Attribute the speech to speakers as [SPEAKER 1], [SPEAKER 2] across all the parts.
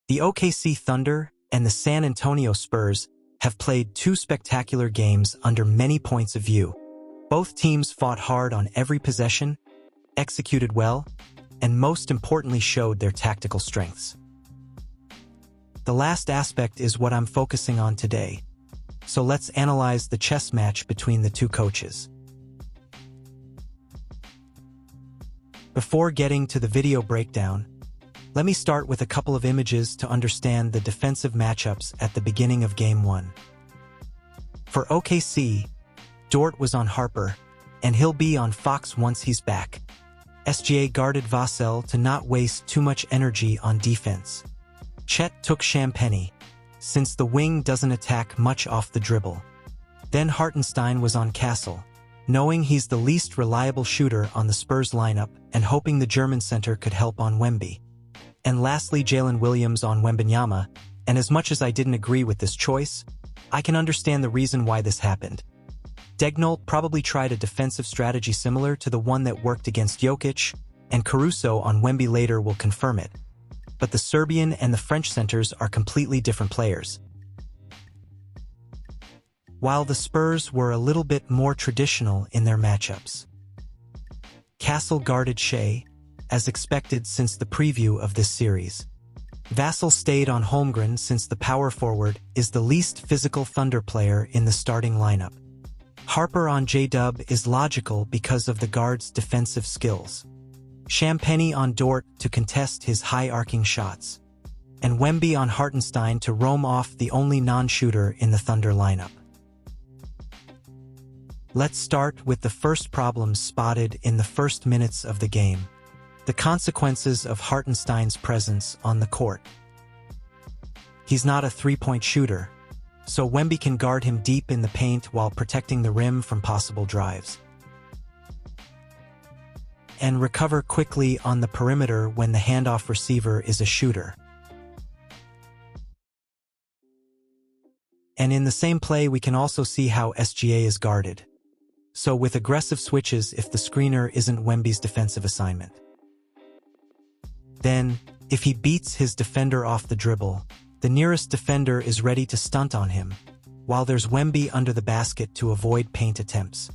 [SPEAKER 1] The OKC Thunder and the San Antonio Spurs have played two spectacular games under many points of view. Both teams fought hard on every possession, executed well, and most importantly showed their tactical strengths. The last aspect is what I'm focusing on today. So let's analyze the chess match between the two coaches. Before getting to the video breakdown, let me start with a couple of images to understand the defensive matchups at the beginning of Game 1. For OKC, Dort was on Harper, and he'll be on Fox once he's back. SGA guarded Vassell to not waste too much energy on defense. Chet took Champagnie, since the wing doesn't attack much off the dribble. Then Hartenstein was on Castle, knowing he's the least reliable shooter on the Spurs lineup and hoping the German center could help on Wemby. And lastly, Jalen Williams on Wembanyama, and as much as I didn't agree with this choice, I can understand the reason why this happened. Daigneault probably tried a defensive strategy similar to the one that worked against Jokic, and Caruso on Wemby later will confirm it. But the Serbian and the French centers are completely different players. While the Spurs were a little bit more traditional in their matchups. Castle guarded Shai, as expected since the preview of this series. Vassell stayed on Holmgren since the power forward is the least physical Thunder player in the starting lineup. Harper on J-Dub is logical because of the guard's defensive skills. Champagnie on Dort to contest his high-arcing shots. And Wemby on Hartenstein to roam off the only non-shooter in the Thunder lineup. Let's start with the first problem spotted in the first minutes of the game. The consequences of Hartenstein's presence on the court. He's not a three-point shooter, so Wemby can guard him deep in the paint while protecting the rim from possible drives. And recover quickly on the perimeter when the handoff receiver is a shooter. And in the same play we can also see how SGA is guarded. So with aggressive switches if the screener isn't Wemby's defensive assignment. Then, if he beats his defender off the dribble, the nearest defender is ready to stunt on him, while there's Wemby under the basket to avoid paint attempts.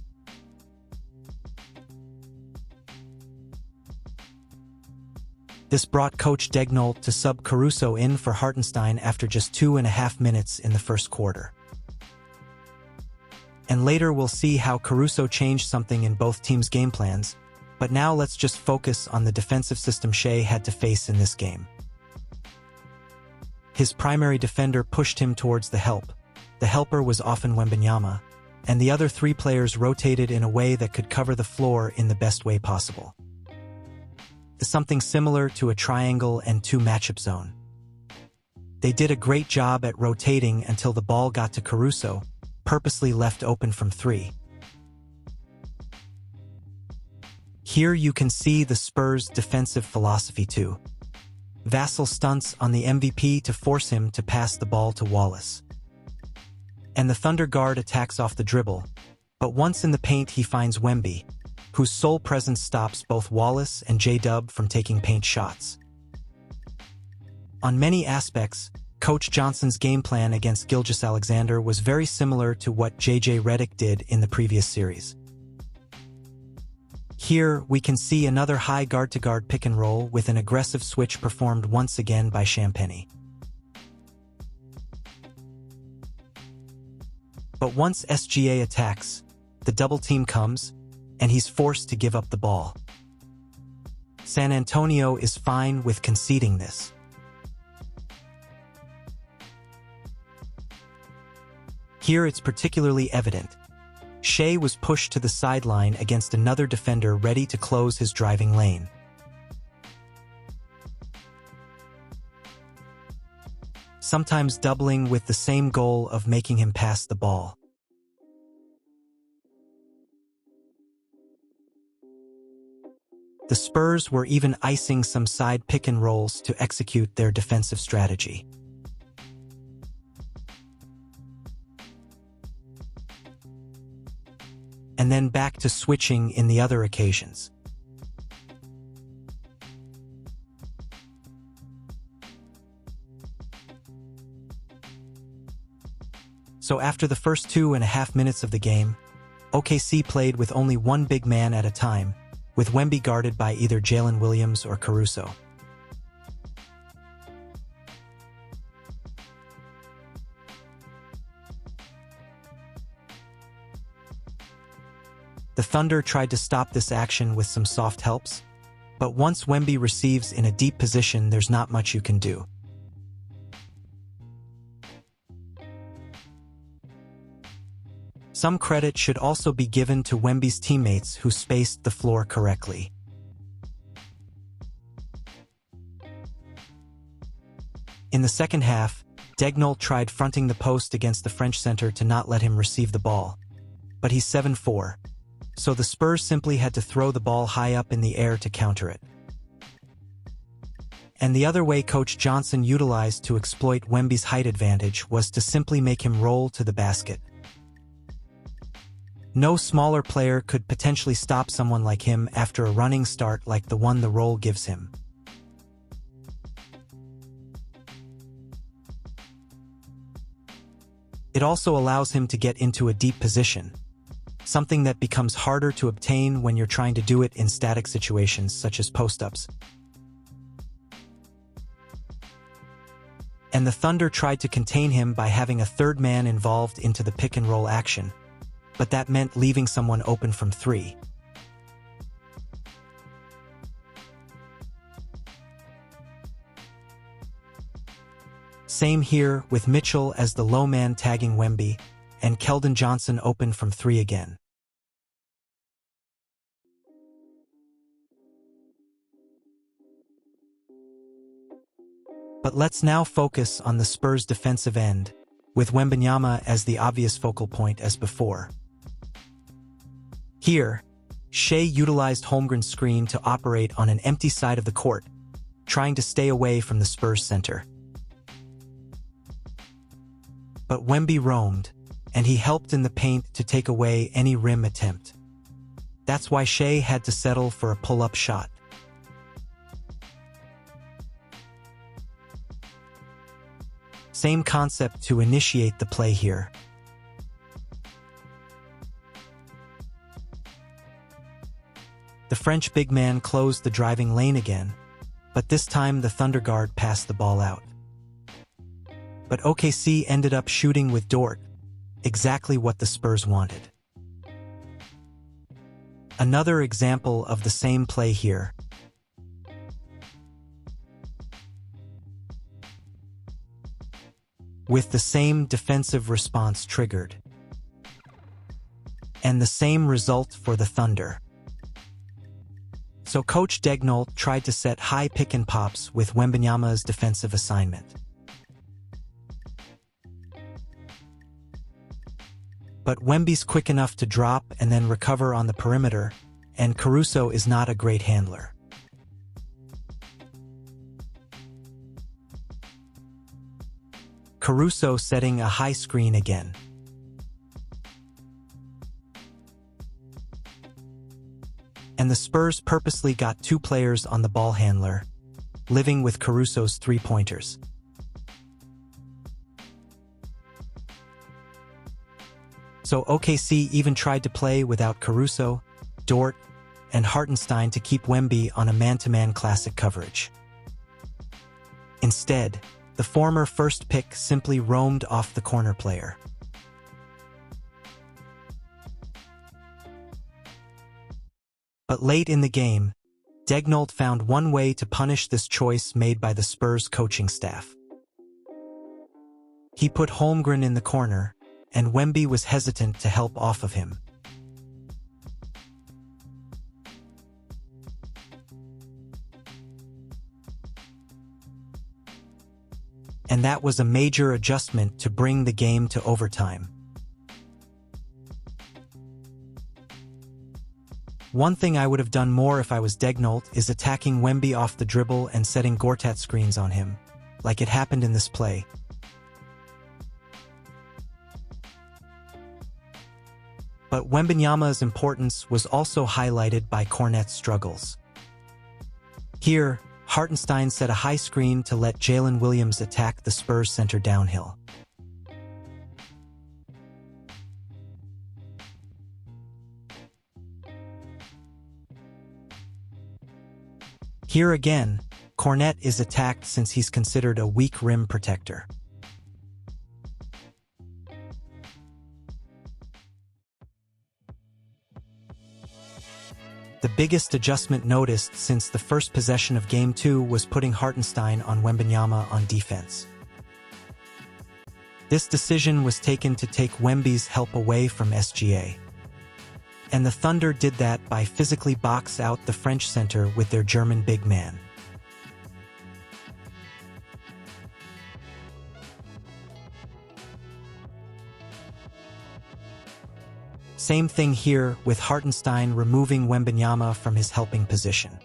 [SPEAKER 1] This brought Coach Daigneault to sub Caruso in for Hartenstein after just 2.5 minutes in the first quarter. And later we'll see how Caruso changed something in both teams' game plans, but now let's just focus on the defensive system Shai had to face in this game. His primary defender pushed him towards the help. The helper was often Wembanyama, and the other three players rotated in a way that could cover the floor in the best way possible. Something similar to a triangle and two matchup zone. They did a great job at rotating until the ball got to Caruso, purposely left open from three. Here you can see the Spurs' defensive philosophy too. Vassell stunts on the MVP to force him to pass the ball to Wallace. And the Thunder guard attacks off the dribble, but once in the paint he finds Wemby, whose sole presence stops both Wallace and J-Dub from taking paint shots. On many aspects, Coach Johnson's game plan against Gilgeous-Alxander was very similar to what J.J. Redick did in the previous series. Here, we can see another high guard-to-guard pick-and-roll with an aggressive switch performed once again by Champagnie. But once SGA attacks, the double team comes, and he's forced to give up the ball. San Antonio is fine with conceding this. Here it's particularly evident. Shai was pushed to the sideline against another defender ready to close his driving lane. Sometimes doubling with the same goal of making him pass the ball. The Spurs were even icing some side pick-and-rolls to execute their defensive strategy. And then back to switching in the other occasions. So after the first 2.5 minutes of the game, OKC played with only one big man at a time, with Wemby guarded by either Jalen Williams or Caruso. The Thunder tried to stop this action with some soft helps, but once Wemby receives in a deep position, there's not much you can do. Some credit should also be given to Wemby's teammates who spaced the floor correctly. In the second half, Daigneault tried fronting the post against the French center to not let him receive the ball, but he's 7'4", so the Spurs simply had to throw the ball high up in the air to counter it. And the other way Coach Johnson utilized to exploit Wemby's height advantage was to simply make him roll to the basket. No smaller player could potentially stop someone like him after a running start like the one the roll gives him. It also allows him to get into a deep position, something that becomes harder to obtain when you're trying to do it in static situations such as post-ups. And the Thunder tried to contain him by having a third man involved into the pick-and-roll action, but that meant leaving someone open from three. Same here, with Mitchell as the low man tagging Wemby, and Keldon Johnson open from three again. But let's now focus on the Spurs' defensive end, with Wembanyama as the obvious focal point as before. Here, Shai utilized Holmgren's screen to operate on an empty side of the court, trying to stay away from the Spurs center. But Wemby roamed, and he helped in the paint to take away any rim attempt. That's why Shai had to settle for a pull-up shot. Same concept to initiate the play here. The French big man closed the driving lane again, but this time the Thunder guard passed the ball out. But OKC ended up shooting with Dort, exactly what the Spurs wanted. Another example of the same play here. With the same defensive response triggered. And the same result for the Thunder. So Coach Daigneault tried to set high pick-and-pops with Wembanyama's defensive assignment. But Wemby's quick enough to drop and then recover on the perimeter, and Caruso is not a great handler. Caruso setting a high screen again. And the Spurs purposely got two players on the ball handler, living with Caruso's three-pointers. So OKC even tried to play without Caruso, Dort, and Hartenstein to keep Wemby on a man-to-man classic coverage. Instead, the former first pick simply roamed off the corner player. But late in the game, Daigneault found one way to punish this choice made by the Spurs coaching staff. He put Holmgren in the corner, and Wemby was hesitant to help off of him. And that was a major adjustment to bring the game to overtime. One thing I would have done more if I was Daigneault is attacking Wemby off the dribble and setting Gortat screens on him, like it happened in this play. But Wembanyama's importance was also highlighted by Kornet's struggles. Here, Hartenstein set a high screen to let Jalen Williams attack the Spurs center downhill. Here again, Kornet is attacked since he's considered a weak rim protector. The biggest adjustment noticed since the first possession of Game 2 was putting Hartenstein on Wembanyama on defense. This decision was taken to take Wemby's help away from SGA. And the Thunder did that by physically box out the French center with their German big man. Same thing here, with Hartenstein removing Wembanyama from his helping position.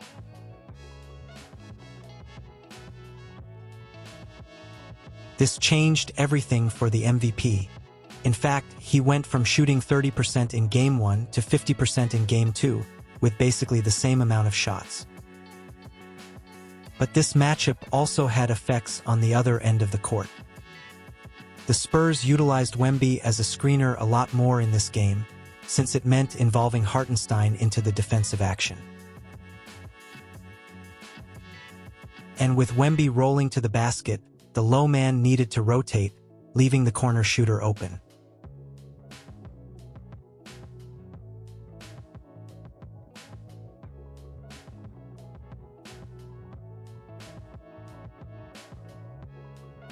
[SPEAKER 1] This changed everything for the MVP. In fact, he went from shooting 30% in Game 1 to 50% in Game 2, with basically the same amount of shots. But this matchup also had effects on the other end of the court. The Spurs utilized Wemby as a screener a lot more in this game, since it meant involving Hartenstein into the defensive action. And with Wemby rolling to the basket, the low man needed to rotate, leaving the corner shooter open.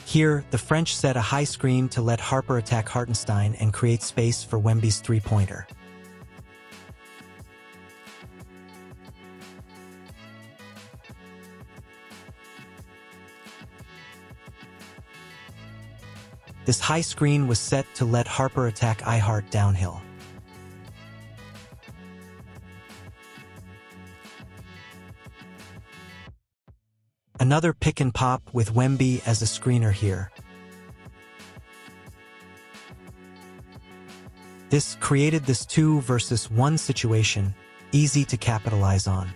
[SPEAKER 1] Here, the French set a high screen to let Harper attack Hartenstein and create space for Wemby's three-pointer. This high screen was set to let Harper attack Hart downhill. Another pick and pop with Wemby as a screener here. This created this 2 versus 1 situation, easy to capitalize on.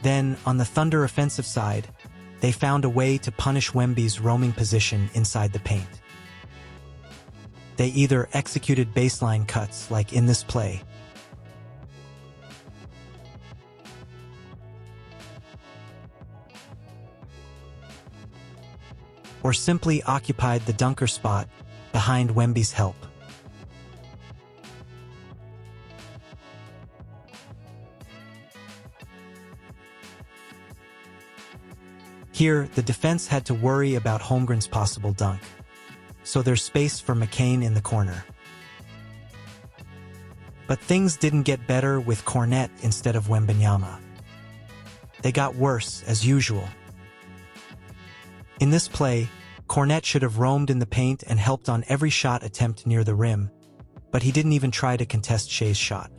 [SPEAKER 1] Then, on the Thunder offensive side, they found a way to punish Wemby's roaming position inside the paint. They either executed baseline cuts like in this play, or simply occupied the dunker spot behind Wemby's help. Here, the defense had to worry about Holmgren's possible dunk, so there's space for McCain in the corner. But things didn't get better with Kornet instead of Wembanyama. They got worse, as usual. In this play, Kornet should have roamed in the paint and helped on every shot attempt near the rim, but he didn't even try to contest Shai's shot.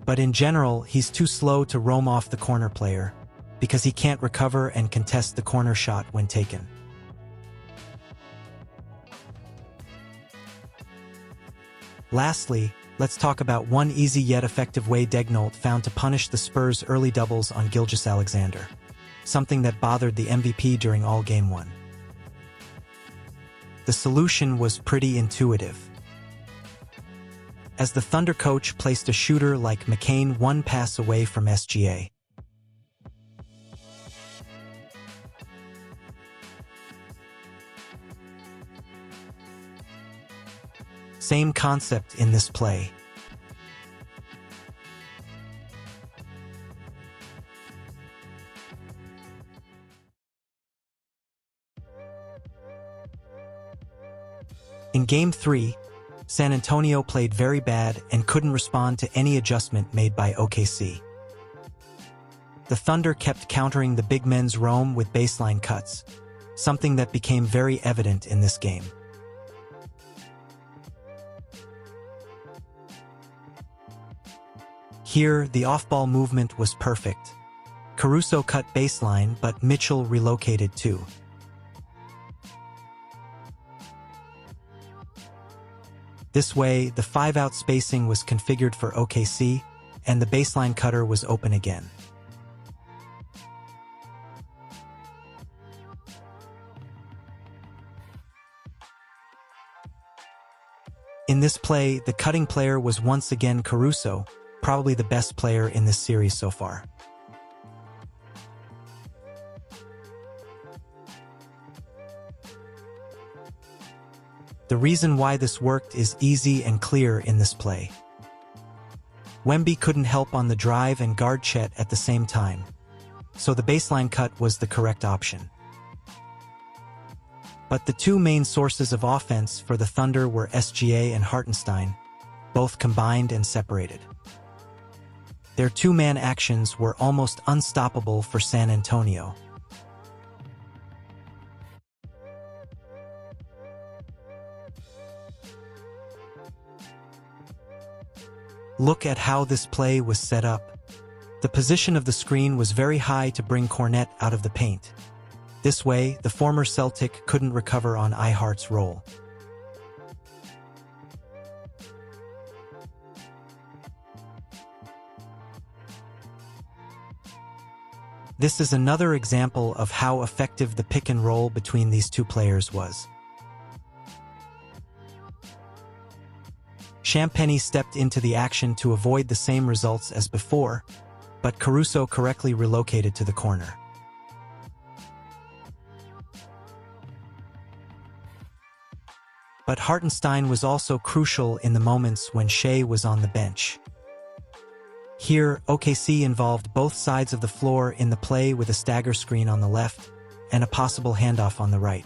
[SPEAKER 1] But in general, he's too slow to roam off the corner player, because he can't recover and contest the corner shot when taken. Lastly, let's talk about one easy yet effective way Daigneault found to punish the Spurs' early doubles on Gilgeous-Alxander, something that bothered the MVP during all Game 1. The solution was pretty intuitive. As the Thunder coach placed a shooter like McCain one pass away from SGA. Same concept in this play. In Game 3, San Antonio played very bad and couldn't respond to any adjustment made by OKC. The Thunder kept countering the big men's roam with baseline cuts, something that became very evident in this game. Here, the off-ball movement was perfect. Caruso cut baseline, but Mitchell relocated too. This way, the 5-out spacing was configured for OKC, and the baseline cutter was open again. this play, the cutting player was once again Caruso, probably the best player in this series so far. The reason why this worked is easy and clear in this play. Wemby couldn't help on the drive and guard Chet at the same time, so the baseline cut was the correct option. But the two main sources of offense for the Thunder were SGA and Hartenstein, both combined and separated. Their two-man actions were almost unstoppable for San Antonio. Look at how this play was set up. The position of the screen was very high to bring Kornet out of the paint. This way, the former Celtic couldn't recover on Ihart's roll. This is another example of how effective the pick and roll between these two players was. Champagnie stepped into the action to avoid the same results as before, but Caruso correctly relocated to the corner. But Hartenstein was also crucial in the moments when Shai was on the bench. Here, OKC involved both sides of the floor in the play with a stagger screen on the left and a possible handoff on the right.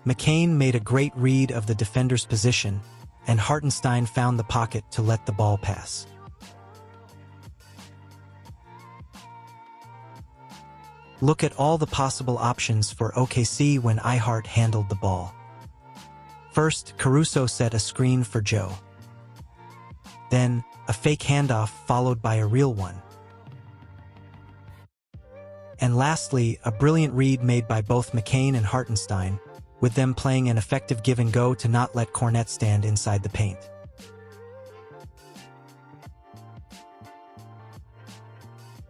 [SPEAKER 1] McCain made a great read of the defender's position, and Hartenstein found the pocket to let the ball pass. Look at all the possible options for OKC when Ihart handled the ball. First, Caruso set a screen for Joe. Then, a fake handoff followed by a real one. And lastly, a brilliant read made by both McCain and Hartenstein, with them playing an effective give-and-go to not let Kornet stand inside the paint.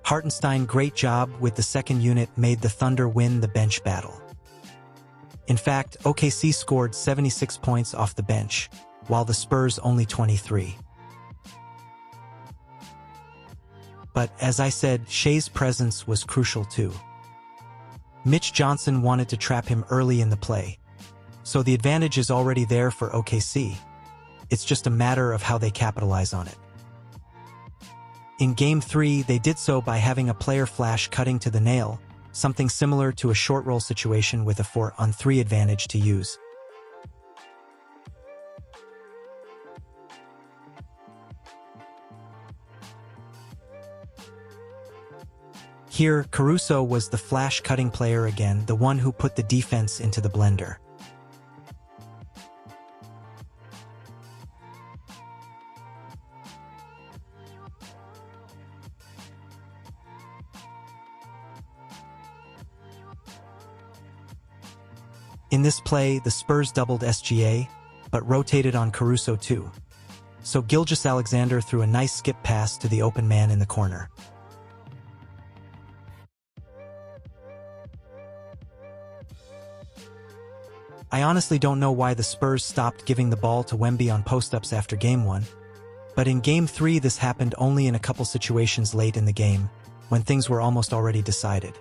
[SPEAKER 1] Hartenstein, great job with the second unit, made the Thunder win the bench battle. In fact, OKC scored 76 points off the bench, while the Spurs only 23. But as I said, Shai's presence was crucial too. Mitch Johnson wanted to trap him early in the play, so the advantage is already there for OKC. It's just a matter of how they capitalize on it. In Game 3, they did so by having a player flash cutting to the nail, something similar to a short roll situation with a 4-on-3 advantage to use. Here, Caruso was the flash cutting player again, the one who put the defense into the blender. In this play, the Spurs doubled SGA, but rotated on Caruso too. So Gilgeous-Alxander threw a nice skip pass to the open man in the corner. I honestly don't know why the Spurs stopped giving the ball to Wemby on post-ups after Game 1, but in Game 3 this happened only in a couple situations late in the game, when things were almost already decided.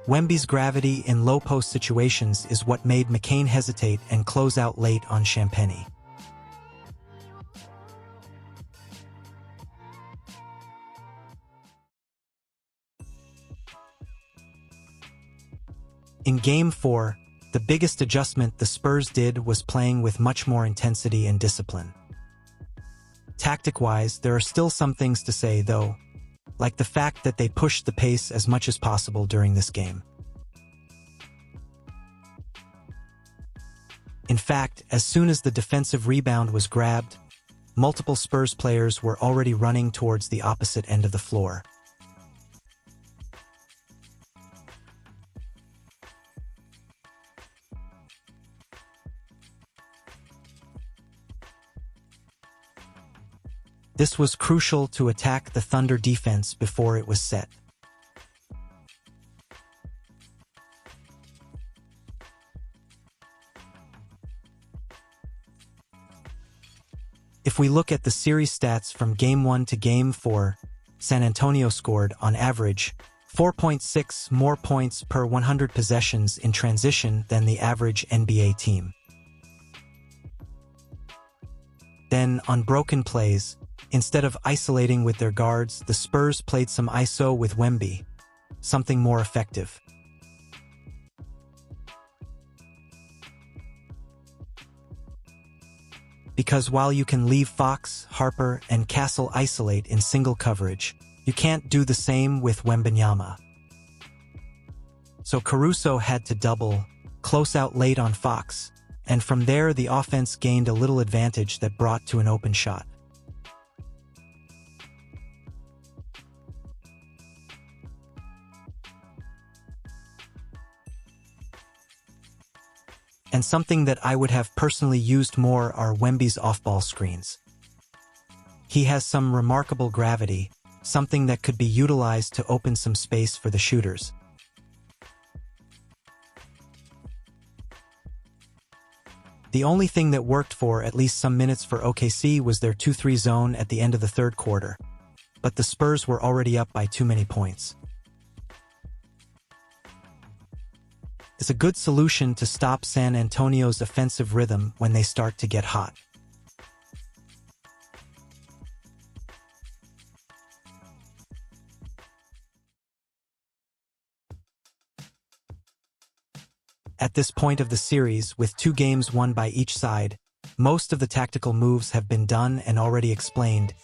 [SPEAKER 1] Wemby's gravity in low-post situations is what made McCain hesitate and close out late on Champagnie. In Game 4, the biggest adjustment the Spurs did was playing with much more intensity and discipline. Tactic-wise, there are still some things to say, though, like the fact that they pushed the pace as much as possible during this game. In fact, as soon as the defensive rebound was grabbed, multiple Spurs players were already running towards the opposite end of the floor. This was crucial to attack the Thunder defense before it was set. If we look at the series stats from Game 1 to Game 4, San Antonio scored, on average, 4.6 more points per 100 possessions in transition than the average NBA team. Then, on broken plays, instead of isolating with their guards, the Spurs played some ISO with Wemby, something more effective. Because while you can leave Fox, Harper, and Castle isolate in single coverage, you can't do the same with Wembanyama. So Caruso had to double, close out late on Fox, and from there the offense gained a little advantage that brought to an open shot. And something that I would have personally used more are Wemby's off-ball screens. He has some remarkable gravity, something that could be utilized to open some space for the shooters. The only thing that worked for at least some minutes for OKC was their 2-3 zone at the end of the third quarter, but the Spurs were already up by too many points. It's a good solution to stop San Antonio's offensive rhythm when they start to get hot. At this point of the series, with 2 games won by each side, most of the tactical moves have been done and already explained,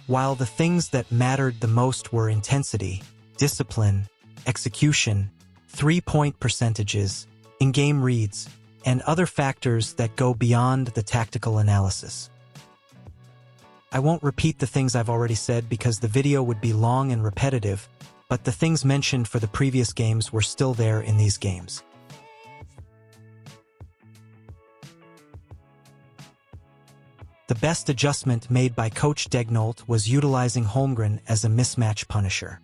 [SPEAKER 1] while the things that mattered the most were intensity, discipline, execution, 3-point percentages, in-game reads, and other factors that go beyond the tactical analysis. I won't repeat the things I've already said because the video would be long and repetitive, but the things mentioned for the previous games were still there in these games. The best adjustment made by Coach Daigneault was utilizing Holmgren as a mismatch punisher.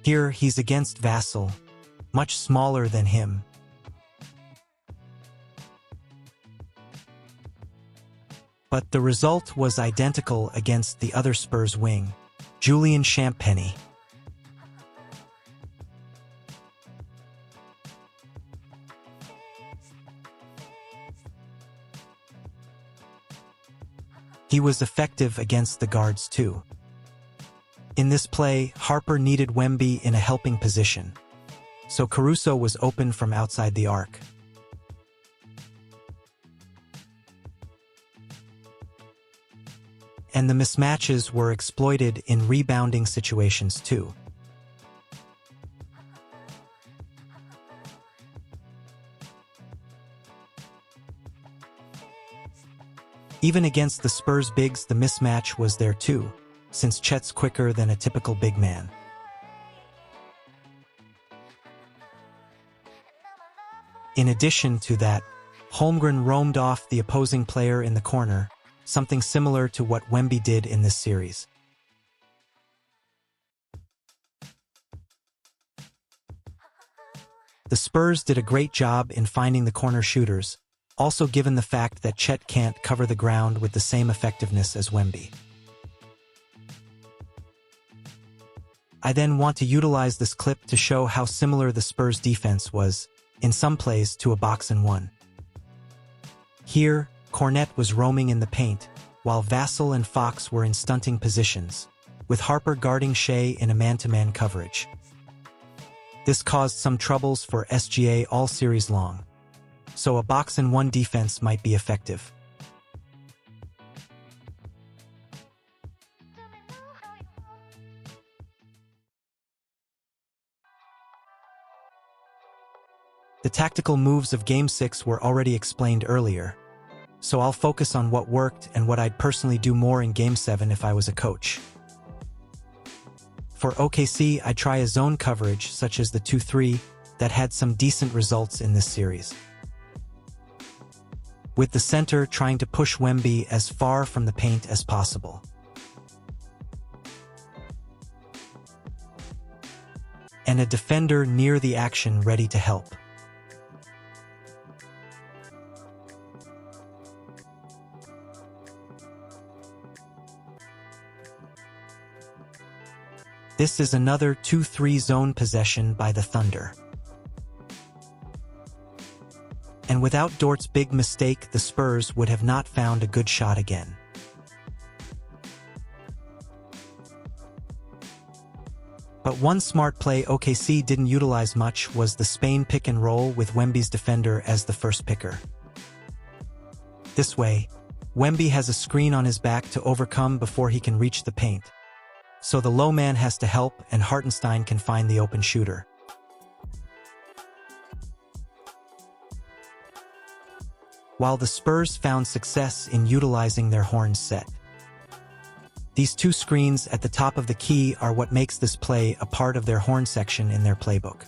[SPEAKER 1] Here, he's against Vassell, much smaller than him. But the result was identical against the other Spurs wing, Julian Champagnie. He was effective against the guards too. In this play, Harper needed Wemby in a helping position, so Caruso was open from outside the arc. And the mismatches were exploited in rebounding situations too. Even against the Spurs bigs, the mismatch was there too, since Chet's quicker than a typical big man. In addition to that, Holmgren roamed off the opposing player in the corner, something similar to what Wemby did in this series. The Spurs did a great job in finding the corner shooters, also given the fact that Chet can't cover the ground with the same effectiveness as Wemby. I then want to utilize this clip to show how similar the Spurs defense was, in some plays, to a box-and-one. Here, Kornet was roaming in the paint, while Vassell and Fox were in stunting positions, with Harper guarding Shai in a man-to-man coverage. This caused some troubles for SGA all series long, so a box-and-one defense might be effective. The tactical moves of Game 6 were already explained earlier, so I'll focus on what worked and what I'd personally do more in Game 7 if I was a coach. For OKC, I'd try a zone coverage such as the 2-3 that had some decent results in this series, with the center trying to push Wemby as far from the paint as possible. And a defender near the action ready to help. This is another 2-3 zone possession by the Thunder. And without Dort's big mistake, the Spurs would have not found a good shot again. But one smart play OKC didn't utilize much was the Spain pick and roll with Wemby's defender as the first picker. This way, Wemby has a screen on his back to overcome before he can reach the paint. So the low man has to help and Hartenstein can find the open shooter. While the Spurs found success in utilizing their horn set. These two screens at the top of the key are what makes this play a part of their horn section in their playbook.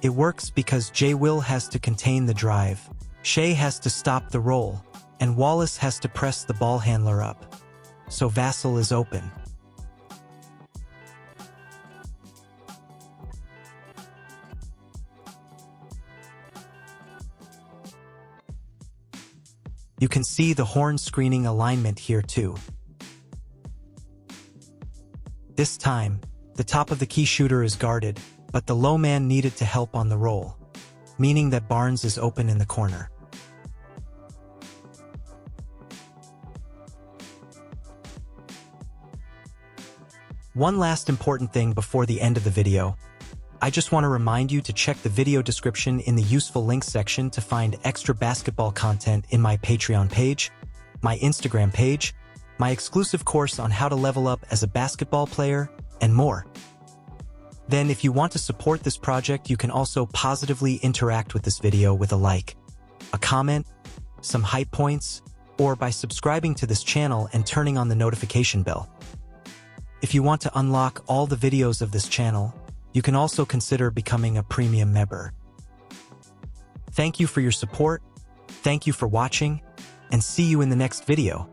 [SPEAKER 1] It works because J. Will has to contain the drive, Shai has to stop the roll, and Wallace has to press the ball handler up. So Vassell is open. You can see the horn screening alignment here too. This time, the top of the key shooter is guarded, but the low man needed to help on the roll, meaning that Barnes is open in the corner. One last important thing before the end of the video. I just want to remind you to check the video description in the useful links section to find extra basketball content in my Patreon page, my Instagram page, my exclusive course on how to level up as a basketball player, and more. Then if you want to support this project, you can also positively interact with this video with a like, a comment, some hype points, or by subscribing to this channel and turning on the notification bell. If you want to unlock all the videos of this channel, you can also consider becoming a premium member. Thank you for your support, thank you for watching, and see you in the next video.